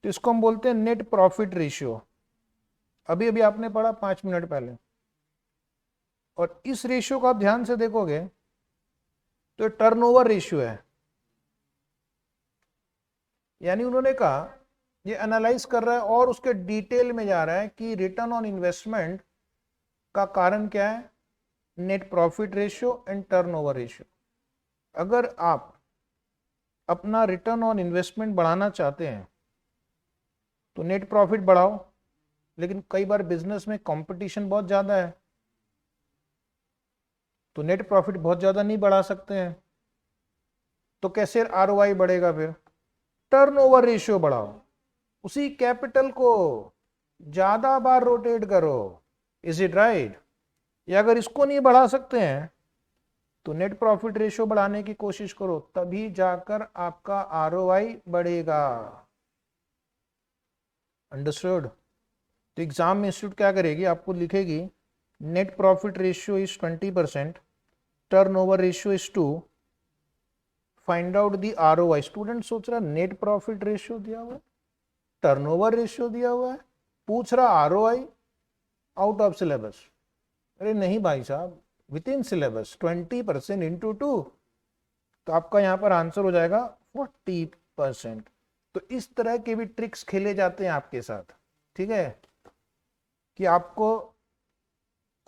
तो इसको हम बोलते हैं नेट प्रॉफिट रेशियो, अभी अभी आपने पढ़ा 5 मिनट पहले। और इस रेशियो को आप ध्यान से देखोगे तो टर्नओवर रेशियो है, यानी उन्होंने कहा ये एनालाइज कर रहा है और उसके डिटेल में जा रहा है कि रिटर्न ऑन इन्वेस्टमेंट का कारण क्या है, net profit ratio and turnover ratio. अगर आप अपना रिटर्न ऑन इन्वेस्टमेंट बढ़ाना चाहते हैं तो नेट प्रॉफिट बढ़ाओ, लेकिन कई बार बिजनेस में कंपटीशन बहुत ज्यादा है तो नेट प्रॉफिट बहुत ज्यादा नहीं बढ़ा सकते हैं, तो कैसे आरओआई बढ़ेगा, फिर टर्नओवर रेशियो बढ़ाओ, उसी कैपिटल को ज्यादा बार रोटेट करो, इज इट राइट। या अगर इसको नहीं बढ़ा सकते हैं तो नेट प्रॉफिट रेशियो बढ़ाने की कोशिश करो, तभी जाकर आपका आरओआई बढ़ेगा। अंडरस्टूड। तो एग्जाम में इंस्टीट्यूट क्या करेगी, आपको लिखेगी net profit ratio is 20%, turnover ratio is 2, find out the ROI. Student सोच रहा नेट प्रॉफिट रेशियो दिया हुआ है, टर्नओवर रेशियो दिया हुआ है, पूछ रहा आरओआई आउट ऑफ सिलेबस। अरे नहीं भाई साहब, विद इन सिलेबस 20% इंटू 2, तो आपका यहाँ पर आंसर हो जाएगा 40%। तो इस तरह के भी ट्रिक्स खेले जाते हैं आपके साथ, ठीक है, कि आपको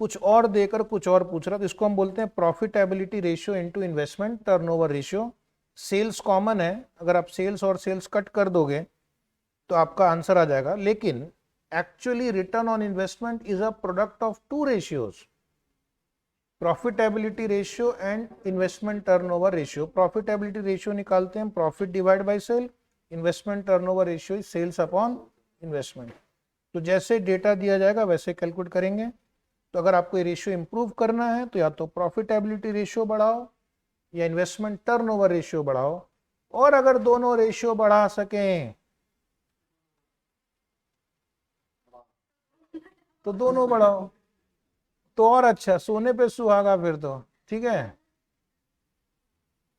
कुछ और देकर कुछ और पूछ रहा। तो इसको हम बोलते हैं profitability ratio into investment turnover ratio. Sales common है, अगर आप सेल्स और सेल्स कट कर दोगे तो आपका आंसर आ जाएगा। लेकिन actually return on investment is a product of two ratios, profitability ratio and investment turnover ratio. Profitability ratio निकालते हैं profit divide by sale, investment turnover ratio is sales upon investment. तो जैसे डेटा दिया जाएगा वैसे कैलकुलेट करेंगे। तो अगर आपको ये रेशियो इंप्रूव करना है तो या तो प्रॉफिटेबिलिटी रेशियो बढ़ाओ या इन्वेस्टमेंट टर्नओवर रेशियो बढ़ाओ, और अगर दोनों रेशियो बढ़ा सकें तो दोनों बढ़ाओ, तो और अच्छा, सोने पे सुहागा फिर तो, ठीक है,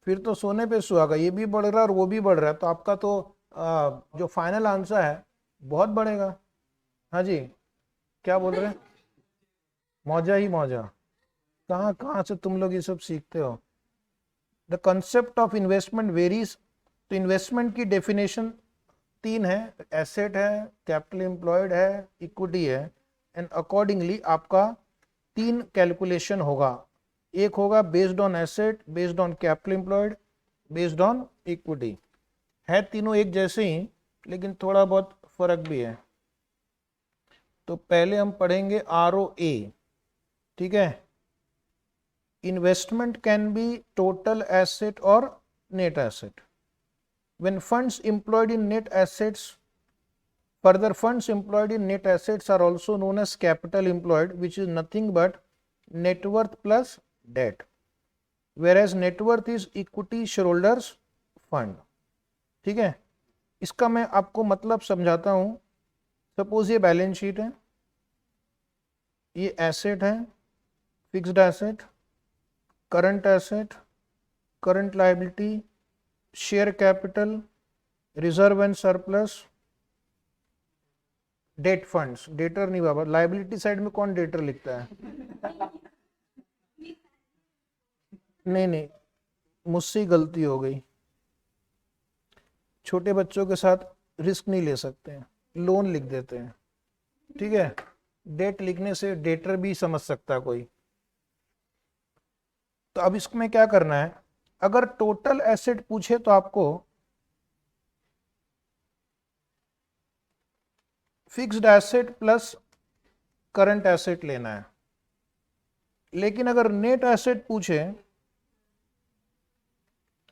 फिर तो सोने पे सुहागा, ये भी बढ़ रहा है और वो भी बढ़ रहा है, तो आपका तो जो फाइनल आंसर है बहुत बढ़ेगा। हाँ जी, क्या बोल रहे हैं, मौजा ही मौजा। कहाँ कहाँ से तुम लोग ये सब सीखते हो। The concept of investment varies. तो इन्वेस्टमेंट की डेफिनेशन 3 है, एसेट है, कैपिटल एम्प्लॉयड है, इक्विटी है, एंड अकॉर्डिंगली आपका 3 कैलकुलेशन होगा। एक होगा based on asset, based on capital employed, based on equity. है तीनों एक जैसे ही, लेकिन थोड़ा बहुत फर्क भी है। तो पहले हम पढ़ेंगे ROA, ठीक है। Investment can be total asset और net asset. When funds employed in net assets, further funds employed in net assets are also known as capital employed, which is nothing but net worth plus debt, whereas net worth is equity shareholders fund, ठीक है। इसका मैं आपको मतलब समझाता हूं। Suppose ये balance sheet है, ये एसेट है, fixed asset, current asset, current liability, share capital, reserve and surplus, date funds. Debtor नहीं बाबा, लायबिलिटी साइड में कौन डेटर लिखता है। नहीं नहीं, मुझसे ही गलती हो गई। छोटे बच्चों के साथ रिस्क नहीं ले सकते हैं, लोन लिख देते हैं, ठीक है। डेट लिखने से डेटर भी समझ सकता है कोई। तो अब इसमें क्या करना है, अगर टोटल एसेट पूछे तो आपको fixed asset plus current asset लेना है। लेकिन अगर नेट एसेट पूछे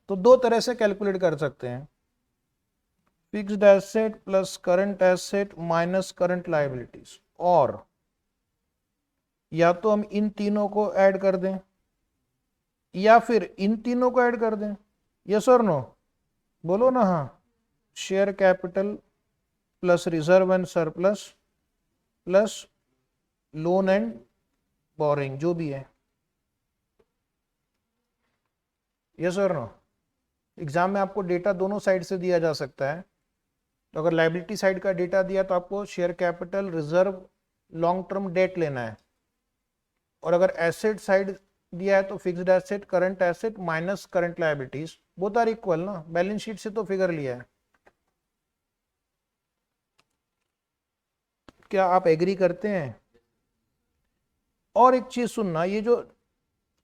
तो दो तरह से कैलकुलेट कर सकते हैं, fixed asset plus current asset minus current liabilities. और या तो हम इन तीनों को ऐड कर दें या फिर इन तीनों को ऐड कर दें। यस और नो, बोलो ना। हाँ, share capital plus reserve and surplus plus lone and boring, जो भी है। यस और नो। एग्जाम में आपको डेटा दोनों साइड से दिया जा सकता है। तो अगर लायबिलिटी साइड का डेटा दिया तो आपको share capital, reserve, long term debt लेना है। और अगर एसेट साइड दिया है तो fixed asset, current asset minus current liabilities, both are equal ना। बैलेंस शीट से तो फिगर लिया है। क्या आप एग्री करते हैं। और एक चीज सुनना, ये जो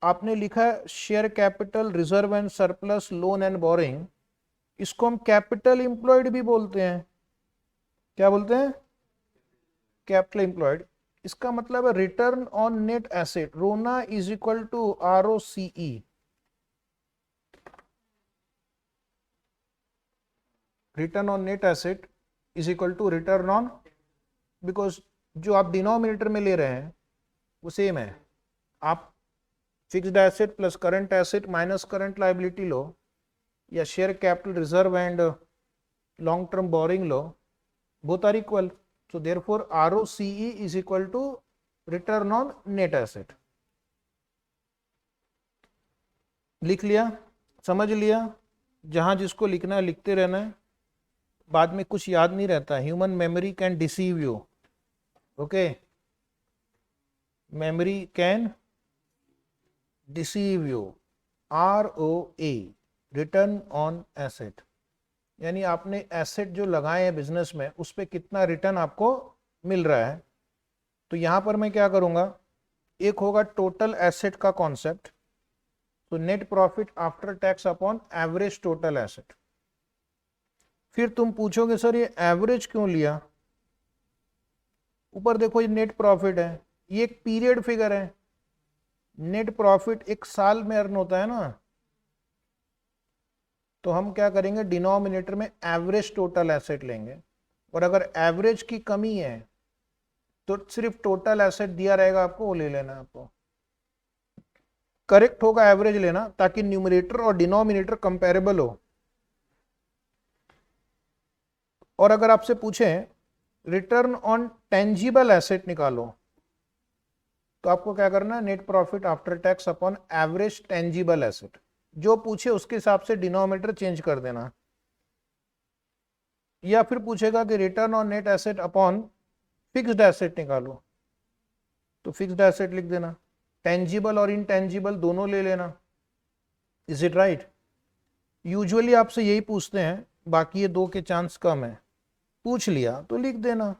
आपने लिखा है share capital, reserve and surplus, loan and boring, इसको हम कैपिटल एम्प्लॉयड भी बोलते हैं। क्या बोलते हैं, कैपिटल एम्प्लॉयड। इसका मतलब है return on net asset, RONA is equal to ROCE। Return on net asset is equal to return on, because जो आप डिनोमिनेटर में ले रहे हैं वो सेम है। आप fixed asset plus current asset minus current liability लो, या share capital, reserve and long term borrowing लो, both are equal, so therefore ROCE is equal to return on net asset. लिख लिया, समझ लिया, जहां जिसको लिखना है लिखते रहना है, बाद में कुछ याद नहीं रहता. Human memory can deceive you. Okay, memory can deceive you. ROA, return on asset, यानी आपने एसेट जो लगाए हैं बिजनेस में उस पर कितना रिटर्न आपको मिल रहा है. तो यहां पर मैं क्या करूंगा, एक होगा टोटल एसेट का कॉन्सेप्ट, तो net profit after tax upon average total asset. फिर तुम पूछोगे सर ये एवरेज क्यों लिया, ऊपर देखो ये नेट प्रॉफिट है, ये एक पीरियड फिगर है. नेट प्रॉफिट एक साल में अर्न होता है ना, तो हम क्या करेंगे, डिनोमिनेटर में एवरेज टोटल एसेट लेंगे, और अगर एवरेज की कमी है तो सिर्फ टोटल एसेट दिया रहेगा आपको, वो ले लेना. आपको करेक्ट होगा एवरेज लेना, ताकि न्यूमरेटर और डिनोमिनेटर कंपेरेबल हो. और अगर आपसे पूछें रिटर्न ऑन टेंजिबल एसेट निकालो, तो आपको क्या करना है, net profit after tax upon average tangible asset. जो पूछे उसके हिसाब से डिनोमिनेटर चेंज कर देना. या फिर पूछेगा कि return on net asset upon fixed asset निकालो, तो फिक्स्ड एसेट लिख देना. टेंजिबल और इनटेंजिबल दोनों ले लेना. Is it right? यूजुअली आपसे यही पूछते हैं, बाकी ये दो के चांस कम है. पूछ लिया तो लिख देना.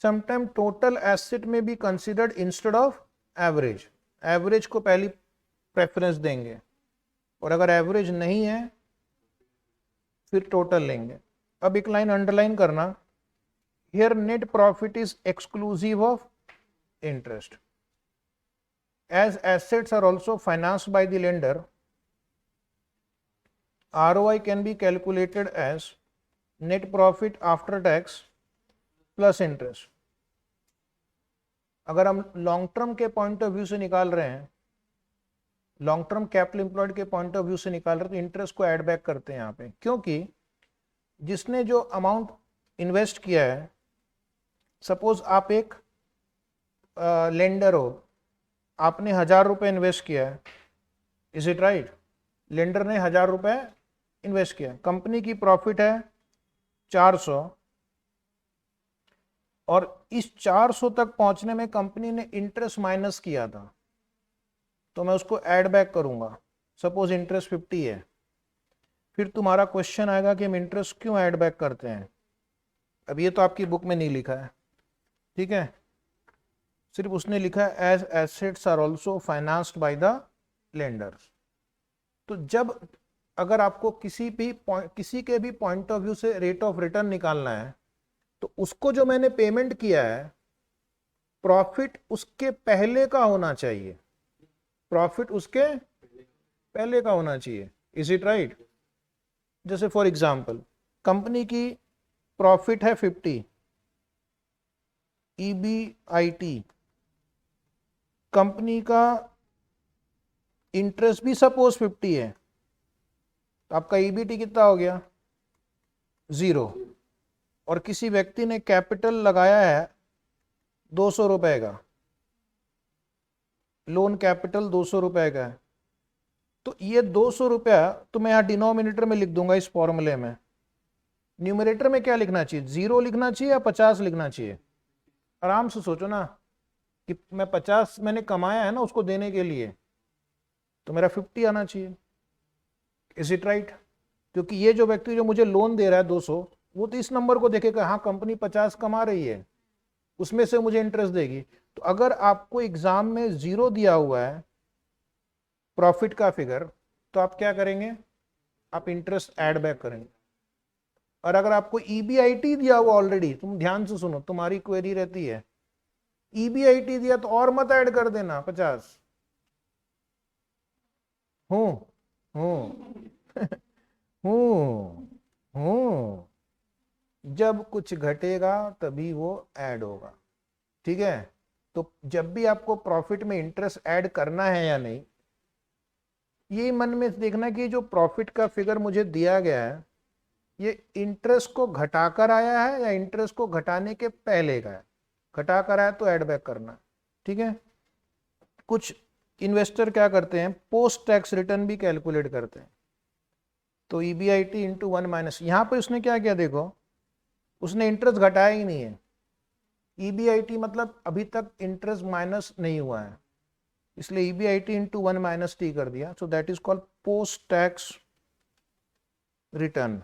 समटाइम टोटल एसेट में भी considered instead of average. Average को पहली प्रेफरेंस देंगे, और अगर एवरेज नहीं है फिर टोटल लेंगे. अब एक लाइन अंडरलाइन करना, here net profit is exclusive of interest. As assets are also financed by the lender, ROI can be calculated as net profit after tax plus interest. अगर हम लॉन्ग टर्म के point of view से निकाल रहे हैं, long term capital employed के point of view से निकाल रहे हैं, तो इंटरेस्ट को ऐड बैक करते हैं यहाँ पे, क्योंकि जिसने जो अमाउंट इन्वेस्ट किया है, सपोज आप एक लेंडर हो, आपने 1000 रुपये इन्वेस्ट किया है. Is it right? लेंडर ने 1000 रुपये इन्वेस्ट किया, कंपनी की प्रॉफिट है 400, और इस 400 तक पहुंचने में कंपनी ने इंटरेस्ट माइनस किया था, तो मैं उसको ऐड बैक करूंगा. सपोज इंटरेस्ट 50 है. फिर तुम्हारा क्वेश्चन आएगा कि हम इंटरेस्ट क्यों ऐड बैक करते हैं. अब ये तो आपकी बुक में नहीं लिखा है, ठीक है, सिर्फ उसने लिखा है as assets are also financed by the lenders. तो जब अगर आपको किसी के भी पॉइंट ऑफ व्यू से रेट ऑफ रिटर्न निकालना है, तो उसको जो मैंने पेमेंट किया है, प्रॉफिट उसके पहले का होना चाहिए. प्रॉफिट उसके पहले का होना चाहिए. Is it right? जैसे फॉर एग्जांपल कंपनी की प्रॉफिट है 50, EBIT, कंपनी का इंटरेस्ट भी सपोज 50 है, तो आपका EBT कितना हो गया? 0. और किसी व्यक्ति ने कैपिटल लगाया है 200 रुपए का, लोन कैपिटल 200 रुपए का है, तो ये 200 रुपया तो मैं यहाँ डिनोमिनेटर में लिख दूंगा इस फॉर्मूले में. न्यूमरेटर में क्या लिखना चाहिए, 0 लिखना चाहिए या 50 लिखना चाहिए? आराम से सोचो ना, कि मैं 50 मैंने कमाया है ना उसको देने के लिए, तो मेरा 50 आना चाहिए. Is it right? क्योंकि ये जो व्यक्ति जो मुझे लोन दे रहा है 200, वो तो इस नंबर को देखेगा, हाँ कंपनी 50 कमा रही है, उसमें से मुझे इंटरेस्ट देगी. तो अगर आपको एग्जाम में 0 दिया हुआ है प्रॉफिट का फिगर, तो आप क्या करेंगे, आप इंटरेस्ट ऐड बैक करेंगे. और अगर आपको EBIT दिया हुआ ऑलरेडी, तुम ध्यान से सुनो, तुम्हारी क्वेरी रहती है, EBIT दिया तो और मत ऐड कर देना 50. जब कुछ घटेगा तभी वो ऐड होगा. ठीक है? तो जब भी आपको प्रॉफिट में इंटरेस्ट ऐड करना है या नहीं, ये मन में देखना कि जो प्रॉफिट का फिगर मुझे दिया गया है, ये इंटरेस्ट को घटाकर आया है या इंटरेस्ट को घटाने के पहले का है? घटाकर आया तो ऐड बैक करना, ठीक है। कुछ इन्वेस्टर क्या करते हैं, पोस्ट टैक्स रिटर्न भी कैलकुलेट करते हैं। तो EBIT इंटू 1 माइनस, यहाँ पर उसने क्या किया देखो, उसने इंटरेस्ट घटाया ही नहीं है। EBIT मतलब अभी तक इंटरेस्ट माइनस नहीं हुआ है, इसलिए EBIT इंटू 1 माइनस टी कर दिया। So that is called post tax return.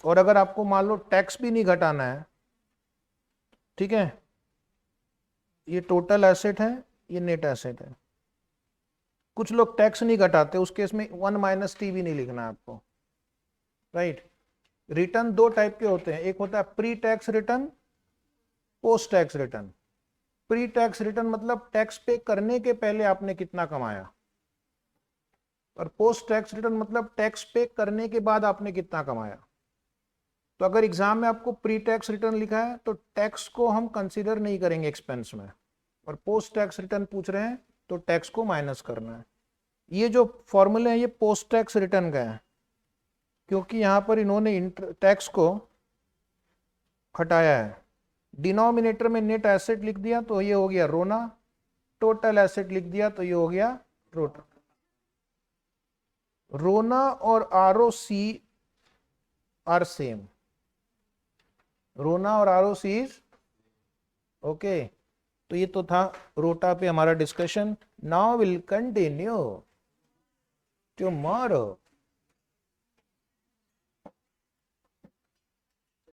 और अगर आपको मान लो टैक्स भी नहीं घटाना है, ठीक है, ये टोटल एसेट है, ये नेट एसेट है, कुछ लोग टैक्स नहीं घटाते, उस केस में 1 माइनस टी भी नहीं लिखना है आपको, राइट। रिटर्न दो टाइप के होते हैं, एक होता है pre tax return, post tax return. Pre tax return मतलब टैक्स पे करने के पहले आपने कितना कमाया, और पोस्ट टैक्स रिटर्न मतलब टैक्स पे करने के बाद आपने कितना कमाया। तो अगर एग्जाम में आपको प्री टैक्स रिटर्न लिखा है तो टैक्स को हम कंसीडर नहीं करेंगे एक्सपेंस में, और पोस्ट टैक्स रिटर्न पूछ रहे हैं तो टैक्स को माइनस करना है। ये जो फॉर्मूले हैं ये पोस्ट टैक्स रिटर्न का है, क्योंकि यहां पर इन्होंने टैक्स को हटाया है। डिनोमिनेटर में नेट एसेट लिख दिया तो ये हो गया रोना, टोटल एसेट लिख दिया तो ये हो गया रोटा। रोना और ROC आर सेम, रोना और ROC इज ओके। तो ये तो था रोटा पे हमारा discussion. Now will continue tomorrow.